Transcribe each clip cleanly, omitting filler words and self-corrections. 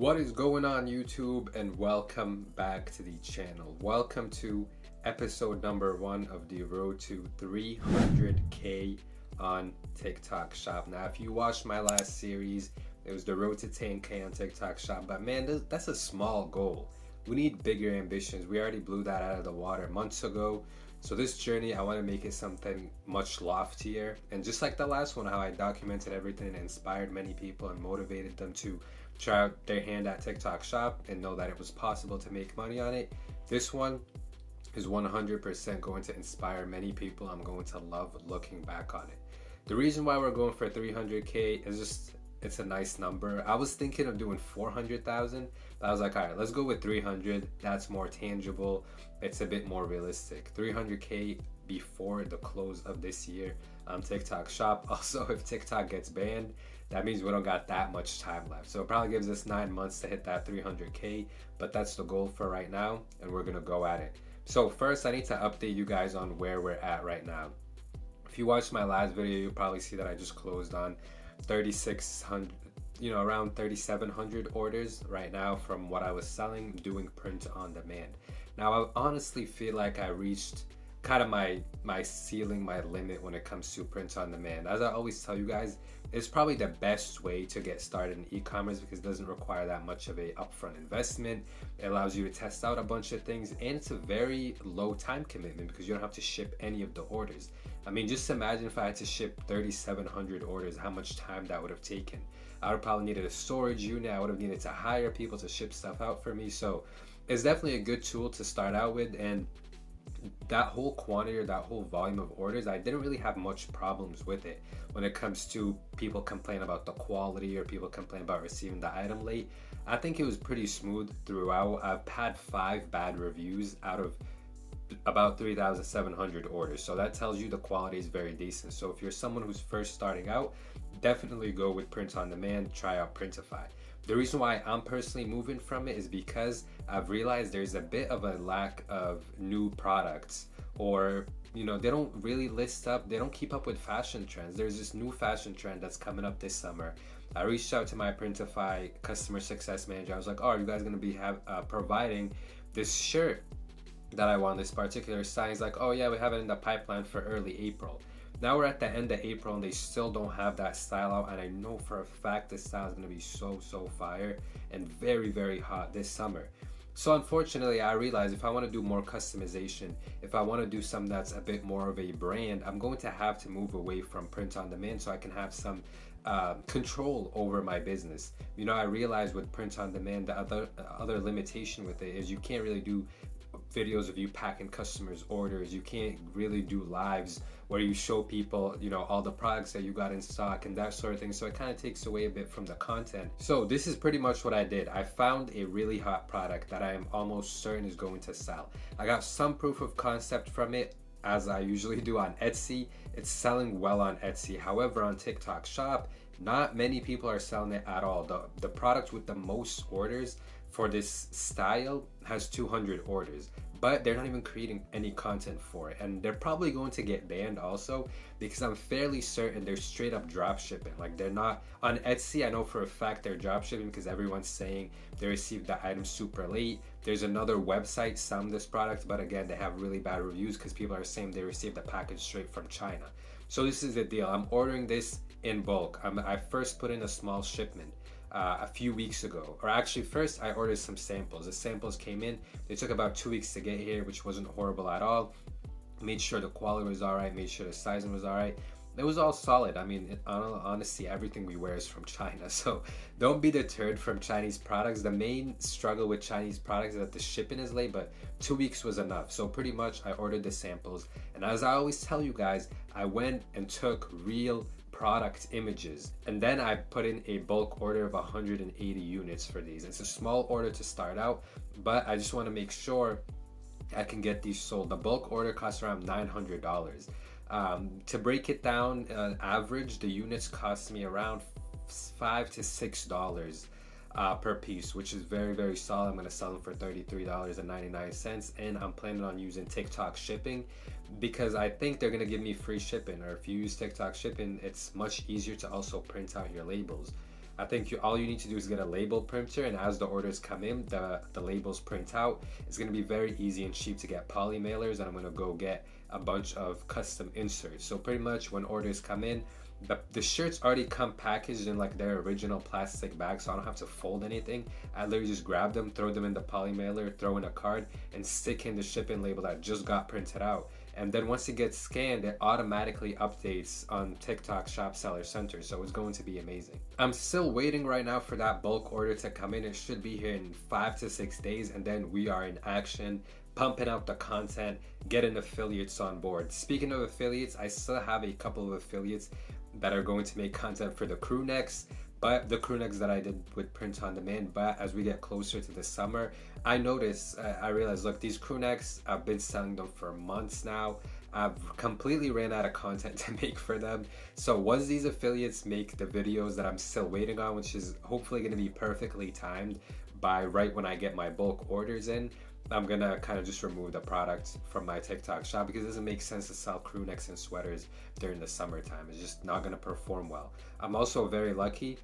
What is going on, YouTube, and welcome back to the channel. Welcome to episode number 1 of the road to 300k on TikTok Shop. Now, if you watched my last series, it was the road to 10k on TikTok Shop, but man, that's a small goal. We need bigger ambitions. We already blew that out of the water months ago. So this journey, I want to make it something much loftier. And just like the last one, how I documented everything and inspired many people and motivated them to try out their hand at TikTok Shop and know that it was possible to make money on it. This one is 100% going to inspire many people. I'm going to love looking back on it. The reason why we're going for 300k is just it's a nice number. I was thinking of doing 400,000, but I was like, all right, let's go with 300. That's more tangible. It's a bit more realistic. 300k before the close of this year on TikTok Shop. Also, if TikTok gets banned, that means we don't got that much time left. So it probably gives us 9 months to hit that 300k, but that's the goal for right now, and we're gonna go at it. So first, I need to update you guys on where we're at right now. If you watched my last video, you'll probably see that I just closed on 3,600, around 3,700 orders right now from what I was selling, doing print on demand. Now, I honestly feel like I reached kind of my ceiling, my limit when it comes to print on demand. As I always tell you guys, it's probably the best way to get started in e-commerce because it doesn't require that much of a upfront investment. It allows you to test out a bunch of things, and it's a very low time commitment because you don't have to ship any of the orders. I mean, just imagine if I had to ship 3,700 orders, how much time that would have taken. I would have probably needed a storage unit. I would have needed to hire people to ship stuff out for me. So it's definitely a good tool to start out with. And that whole quantity or that whole volume of orders, I didn't really have much problems with it when it comes to people complain about the quality or people complain about receiving the item late. I think it was pretty smooth throughout. I've had 5 bad reviews out of about 3,700 orders, so that tells you the quality is very decent. So if you're someone who's first starting out, definitely go with print on demand. Try out Printify. The reason why I'm personally moving from it is because I've realized there's a bit of a lack of new products, or they don't really list up, they don't keep up with fashion trends. There's this new fashion trend that's coming up this summer. I reached out to my Printify customer success manager. I was like, oh, are you guys going to be providing this shirt that I want, this particular size? He's like, oh yeah, we have it in the pipeline for early April. Now we're at the end of April and they still don't have that style out, and I know for a fact this style is going to be so fire and very, very hot this summer. So unfortunately, I realized if I want to do more customization, if I want to do something that's a bit more of a brand, I'm going to have to move away from print on demand so I can have some control over my business. I realized with print on demand, the other limitation with it is you can't really do videos of you packing customers' orders. You can't really do lives where you show people, all the products that you got in stock and that sort of thing. So it kind of takes away a bit from the content. So this is pretty much what I did. I found a really hot product that I am almost certain is going to sell. I got some proof of concept from it, as I usually do on Etsy. It's selling well on Etsy. However, on TikTok Shop, not many people are selling it at all. The product with the most orders for this style has 200 orders, but they're not even creating any content for it, and they're probably going to get banned also because I'm fairly certain they're straight up drop shipping. Like, they're not on Etsy. I know for a fact they're drop shipping because everyone's saying they received the item super late. There's another website selling this product, but again, they have really bad reviews because people are saying they received the package straight from China. So this is the deal. I'm ordering this in bulk. I first put in a small shipment a few weeks ago, or actually first I ordered some samples. The samples came in, they took about 2 weeks to get here, which wasn't horrible at all. Made sure the quality was all right, made sure the sizing was all right. It was all solid. I mean, honestly, everything we wear is from China, so don't be deterred from Chinese products. The main struggle with Chinese products is that the shipping is late, but 2 weeks was enough. So pretty much I ordered the samples, and as I always tell you guys, I went and took real product images, and then I put in a bulk order of 180 units for these. It's a small order to start out, but I just want to make sure I can get these sold. The bulk order costs around $900. To break it down, average, the units cost me around $5 to $6 per piece, which is very solid. I'm going to sell them for $33.99, and I'm planning on using TikTok shipping because I think they're going to give me free shipping, or if you use TikTok shipping, it's much easier to also print out your labels. I think all you need to do is get a label printer, and as the orders come in, the labels print out. It's going to be very easy and cheap to get poly mailers, and I'm going to go get a bunch of custom inserts. So pretty much when orders come in, the shirts already come packaged in like their original plastic bag, so I don't have to fold anything. I literally just grab them, throw them in the poly mailer, throw in a card, and stick in the shipping label that just got printed out. And then once it gets scanned, it automatically updates on TikTok Shop Seller Center, so it's going to be amazing. I'm still waiting right now for that bulk order to come in. It should be here in 5 to 6 days, and then we are in action, pumping out the content, getting affiliates on board. Speaking of affiliates, I still have a couple of affiliates that are going to make content for the crew necks, but the crew necks that I did with print on demand. But as we get closer to the summer, I realized, look, these crew necks, I've been selling them for months now. I've completely ran out of content to make for them. So once these affiliates make the videos that I'm still waiting on, which is hopefully going to be perfectly timed by right when I get my bulk orders in, I'm gonna kind of just remove the product from my TikTok shop, because it doesn't make sense to sell crew necks and sweaters during the summertime. It's just not gonna perform well. I'm also very lucky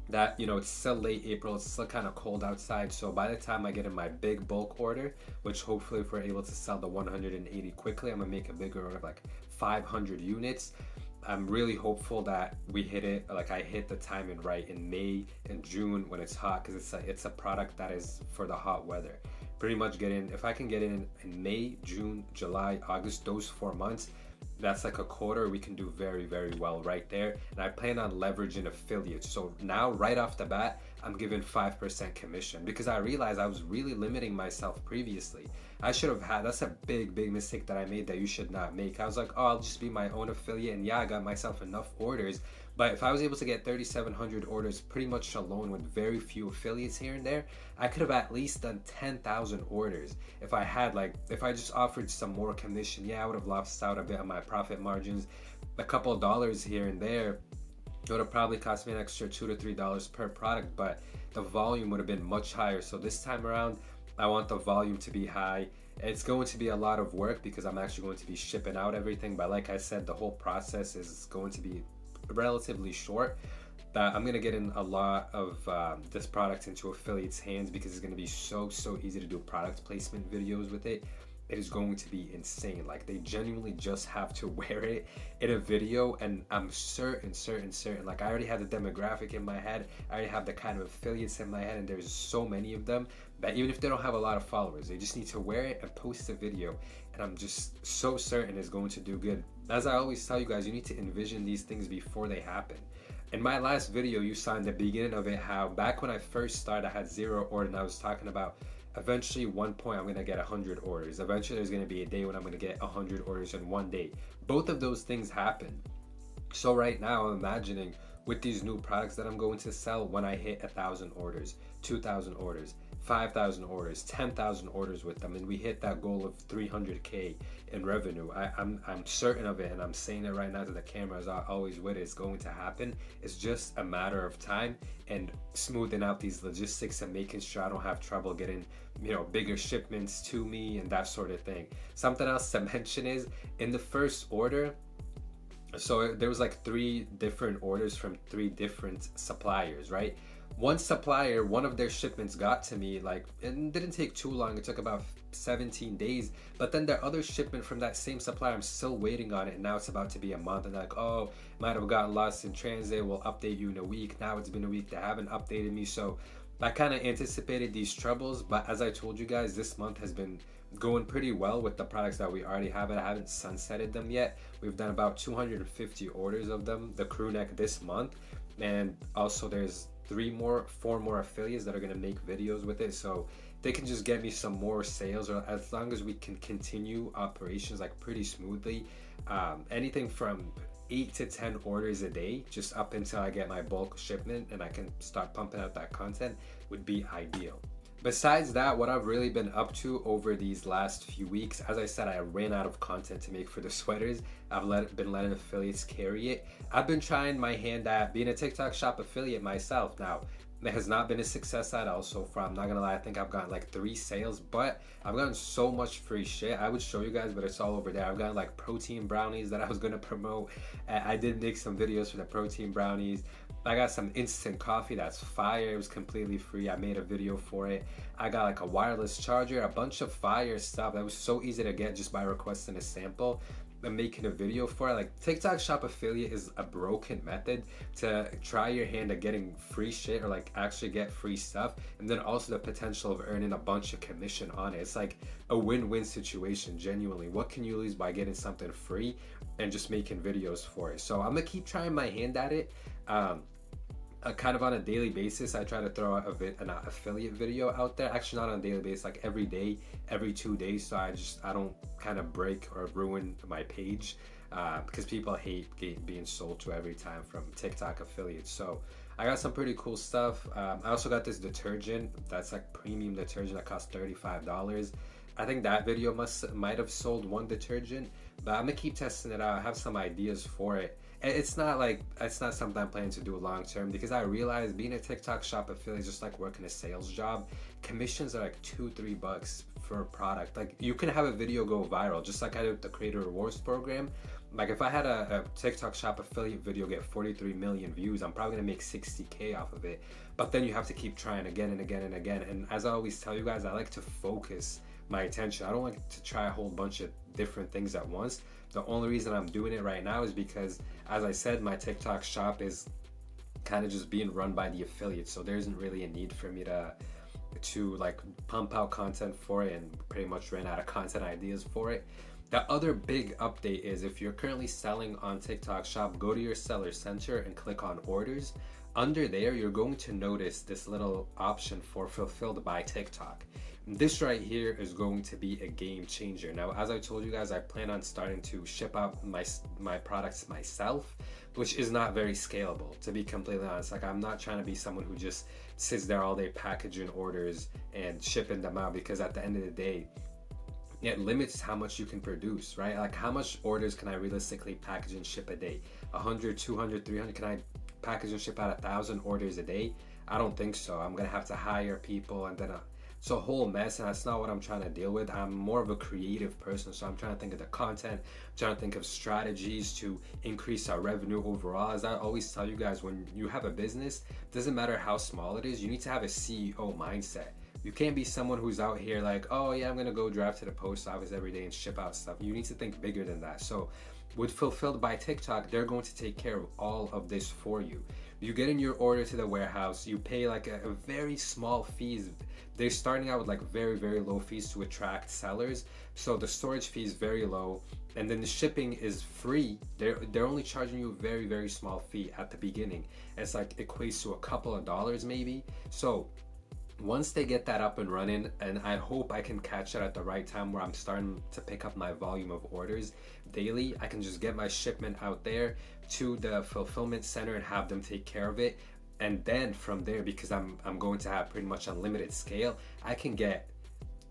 that, you know, it's still late April, it's still kind of cold outside, so by the time I get in my big bulk order, which hopefully if we're able to sell the 180 quickly, I'm gonna make a bigger order of like 500 units. I'm really hopeful that we hit it, like I hit the timing right in May and June when it's hot, because it's a product that is for the hot weather. Pretty much if I can get in May, June, July, August, those 4 months, that's like a quarter. We can do very, very well right there. And I plan on leveraging affiliates. So now right off the bat, I'm giving 5% commission, because I realized I was really limiting myself previously. I should have that's a big mistake that I made that you should not make. I was like, oh, I'll just be my own affiliate, and yeah, I got myself enough orders. But if I was able to get 3,700 orders pretty much alone with very few affiliates here and there, I could have at least done 10,000 orders. If I just offered some more commission, yeah, I would have lost out a bit on my profit margins, a couple of dollars here and there. It would have probably cost me an extra $2 to $3 per product, but the volume would have been much higher. So this time around, I want the volume to be high. It's going to be a lot of work because I'm actually going to be shipping out everything. But like I said, the whole process is going to be relatively short. I'm going to get in a lot of this product into affiliates' hands, because it's going to be so easy to do product placement videos with it. It is going to be insane. Like, they genuinely just have to wear it in a video, and I'm certain, like, I already have the demographic in my head. I already have the kind of affiliates in my head, and there's so many of them that even if they don't have a lot of followers, they just need to wear it and post a video, and I'm just so certain it's going to do good. As I always tell you guys, you need to envision these things before they happen. In my last video, you saw in the beginning of it how back when I first started, I had 0 orders, and I was talking about eventually one point I'm going to get 100 orders. Eventually there's going to be a day when I'm going to get 100 orders in one day. Both of those things happen. So right now I'm imagining with these new products that I'm going to sell, when I hit 1,000 orders, 2,000 orders, 5,000 orders, 10,000 orders with them, and we hit that goal of 300K in revenue. I'm certain of it, and I'm saying it right now to the camera as I always would. It's going to happen. It's just a matter of time and smoothing out these logistics and making sure I don't have trouble getting, you know, bigger shipments to me and that sort of thing. Something else to mention is in the first order, so there was like 3 different orders from 3 different suppliers, right? One supplier, one of their shipments got to me, like, it didn't take too long. It took about 17 days. But then their other shipment from that same supplier, I'm still waiting on it. And now it's about to be a month. And they're like, oh, might have gotten lost in transit. We'll update you in a week. Now it's been a week. They haven't updated me. So I kind of anticipated these troubles. But as I told you guys, this month has been going pretty well with the products that we already have. I haven't sunsetted them yet. We've done about 250 orders of them, the crew neck, this month. And also there's 4 more affiliates that are going to make videos with it, so they can just get me some more sales, or as long as we can continue operations like pretty smoothly, anything from 8 to 10 orders a day, just up until I get my bulk shipment and I can start pumping out that content, would be ideal. Besides that, what I've really been up to over these last few weeks, as I said, I ran out of content to make for the sweaters. I've been letting affiliates carry it. I've been trying my hand at being a TikTok shop affiliate myself. Now, it has not been a success at all so far. I'm not gonna lie, I think I've gotten like 3 sales, but I've gotten so much free shit. I would show you guys, but it's all over there. I've gotten like protein brownies that I was gonna promote. I did make some videos for the protein brownies. I got some instant coffee that's fire. It was completely free. I made a video for it. I got like a wireless charger, a bunch of fire stuff that was so easy to get just by requesting a sample and making a video for it. Like, TikTok Shop affiliate is a broken method to try your hand at getting free shit, or like actually get free stuff, and then also the potential of earning a bunch of commission on it. It's like a win-win situation, genuinely. What can you lose by getting something free and just making videos for it? So I'm gonna keep trying my hand at it. Kind of on a daily basis, I try to throw out an affiliate video out there. Actually, not on a daily basis, like every day, every 2 days, so I don't kind of break or ruin my page, because people hate being sold to every time from TikTok affiliates. So I got some pretty cool stuff. I also got this detergent that's like premium detergent that costs $35. I think that video might have sold one detergent, but I'm gonna keep testing it out. I have some ideas for it. It's not something I'm planning to do long term, because I realize being a TikTok Shop affiliate is just like working a sales job. Commissions are like $2-3 for a product. Like, you can have a video go viral, just like I did with the Creator Rewards program. Like, if I had a TikTok Shop affiliate video get 43 million views, I'm probably gonna make 60K off of it. But then you have to keep trying again and again and again. And as I always tell you guys, I like to focus my attention. I don't like to try a whole bunch of different things at once. The only reason I'm doing it right now is because, as I said, my TikTok Shop is kind of just being run by the affiliates, so there isn't really a need for me to like pump out content for it, and pretty much ran out of content ideas for it. The other big update is, if you're currently selling on TikTok Shop, go to your seller center and click on orders. Under there, you're going to notice this little option for fulfilled by TikTok. This right here is going to be a game changer. Now, as I told you guys, I plan on starting to ship out my products myself, which is not very scalable, to be completely honest. Like, I'm not trying to be someone who just sits there all day packaging orders and shipping them out, because at the end of the day, it limits how much you can produce, right? Like, how much orders can I realistically package and ship a day? 100, 200, 300? Can I package and ship out 1,000 orders a day? I don't think so. I'm gonna have to hire people, and then it's a whole mess, and that's not what I'm trying to deal with. I'm more of a creative person, so I'm trying to think of the content, I'm trying to think of strategies to increase our revenue overall. As I always tell you guys, when you have a business, it doesn't matter how small it is, you need to have a CEO mindset. You can't be someone who's out here like, oh yeah, I'm gonna go drive to the post office every day and ship out stuff. You need to think bigger than that. So with Fulfilled by TikTok, they're going to take care of all of this for you. You get in your order to the warehouse, you pay like a very small fees. They're starting out with like very, very low fees to attract sellers. So the storage fee is very low, and then the shipping is free. They're only charging you a very, very small fee at the beginning. It's like equates to a couple of dollars maybe. So once they get that up and running, and I hope I can catch it at the right time where I'm starting to pick up my volume of orders daily, I can just get my shipment out there to the fulfillment center and have them take care of it. And then from there, because I'm going to have pretty much unlimited scale, I can get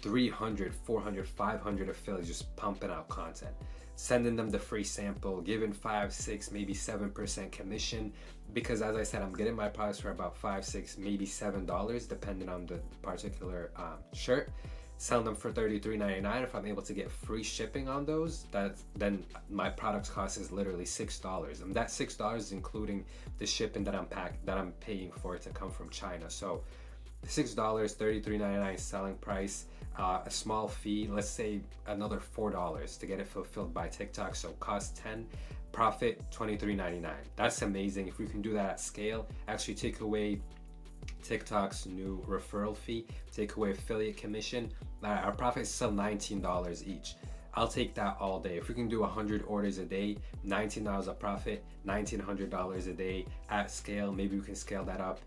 300, 400, 500 affiliates just pumping out content, sending them the free sample, giving 5, 6, maybe 7% commission. Because as I said, I'm getting my products for about $5, $6, maybe $7, depending on the particular shirt. Selling them for $33.99. If I'm able to get free shipping on those, then my products cost is literally $6, and that $6 is including the shipping that I'm paying for it to come from China. So $6, $33.99 selling price, a small fee, let's say another $4 to get it fulfilled by TikTok. So cost $10, profit $23.99. That's amazing. If we can do that at scale, actually take away TikTok's new referral fee, take away affiliate commission, our profit is still $19 each. I'll take that all day. If we can do 100 orders a day, $19 a profit, $1,900 a day at scale. Maybe we can scale that up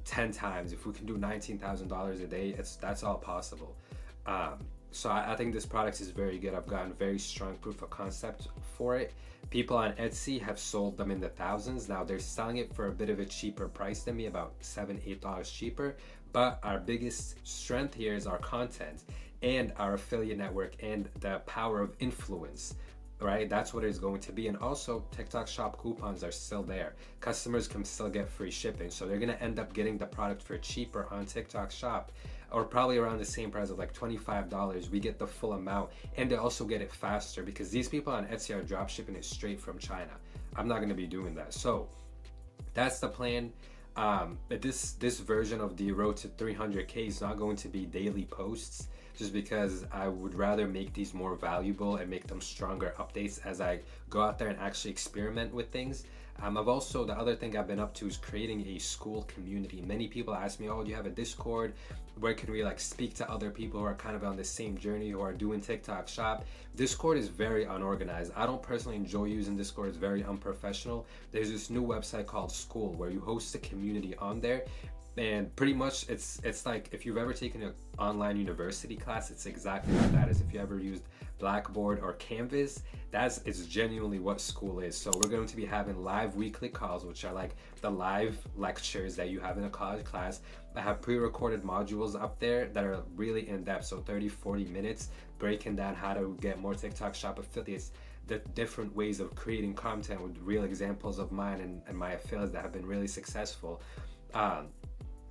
10 times. If we can do $19,000 a day, that's all possible. So I think this product is very good. I've gotten very strong proof of concept for it. People on Etsy have sold them in the thousands. Now they're selling it for a bit of a cheaper price than me, about $7, $8 cheaper. But our biggest strength here is our content and our affiliate network and the power of influence, right? That's what it's going to be. And also TikTok Shop coupons are still there. Customers can still get free shipping. So they're gonna end up getting the product for cheaper on TikTok Shop, or probably around the same price of like $25. We get the full amount, and they also get it faster because these people on Etsy are drop shipping it straight from China. I'm not gonna be doing that. So That's the plan. But this version of the road to 300K is not going to be daily posts, just because I would rather make these more valuable and make them stronger updates as I go out there and actually experiment with things. I've also, the other thing I've been up to is creating a school community. Many people ask me, oh, do you have a Discord? Where can we like speak to other people who are kind of on the same journey, who are doing TikTok shop? Discord is very unorganized. I don't personally enjoy using Discord. It's very unprofessional. There's this new website called School where you host a community on there, and pretty much it's like if you've ever taken an online university class, it's exactly what that is. If you ever used Blackboard or Canvas, it's genuinely what School is. So we're going to be having live weekly calls, which are like the live lectures that you have in a college class. I have pre-recorded modules up there that are really in-depth, so 30-40 minutes, breaking down how to get more TikTok shop affiliates, the different ways of creating content with real examples of mine and my affiliates that have been really successful.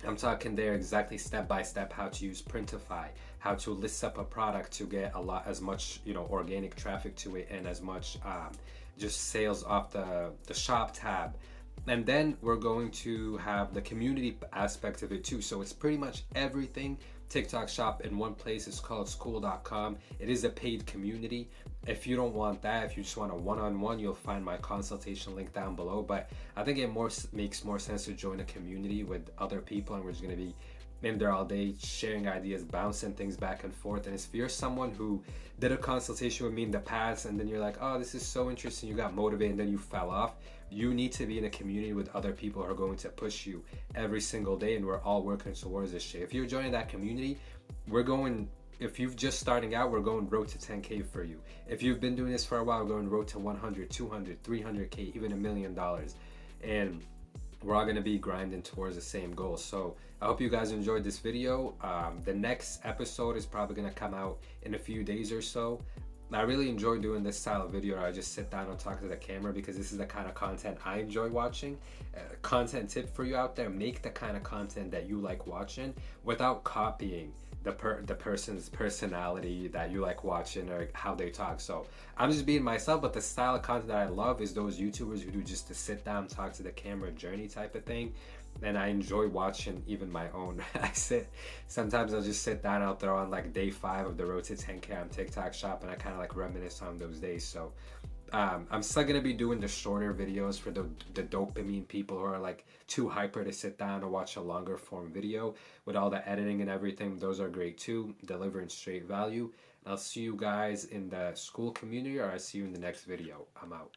I'm talking there exactly step by step how to use Printify, how to list up a product to get as much organic traffic to it, and as much just sales off the shop tab. And then we're going to have the community aspect of it too. So it's pretty much everything TikTok shop in one place. It's called school.com. It is a paid community. If you don't want that, if you just want a one-on-one, you'll find my consultation link down below. But I think it makes more sense to join a community with other people, and we're just going to be in there all day sharing ideas, bouncing things back and forth. And if you're someone who did a consultation with me in the past and then you're like, oh, this is so interesting, you got motivated and then you fell off, you need to be in a community with other people who are going to push you every single day, and we're all working towards this shit. If you're joining that community, if you're just starting out, we're going road to 10K for you. If you've been doing this for a while, we're going road to 100, 200, 300K, even $1 million. And we're all going to be grinding towards the same goal. So I hope you guys enjoyed this video. The next episode is probably going to come out in a few days or so. I really enjoy doing this style of video where I just sit down and talk to the camera, because this is the kind of content I enjoy watching. Content tip for you out there: make the kind of content that you like watching without copying the person's personality that you like watching or how they talk. So I'm just being myself, but the style of content that I love is those YouTubers who do just the sit down, talk to the camera journey type of thing. And I enjoy watching even my own. Sometimes I'll just sit down out there on like day 5 of the road to 10K on TikTok shop, and I kind of like reminisce on those days. So I'm still gonna be doing the shorter videos for the dopamine people who are like too hyper to sit down and watch a longer form video with all the editing and everything. Those are great too, delivering straight value. And I'll see you guys in the school community, or I'll see you in the next video. I'm out.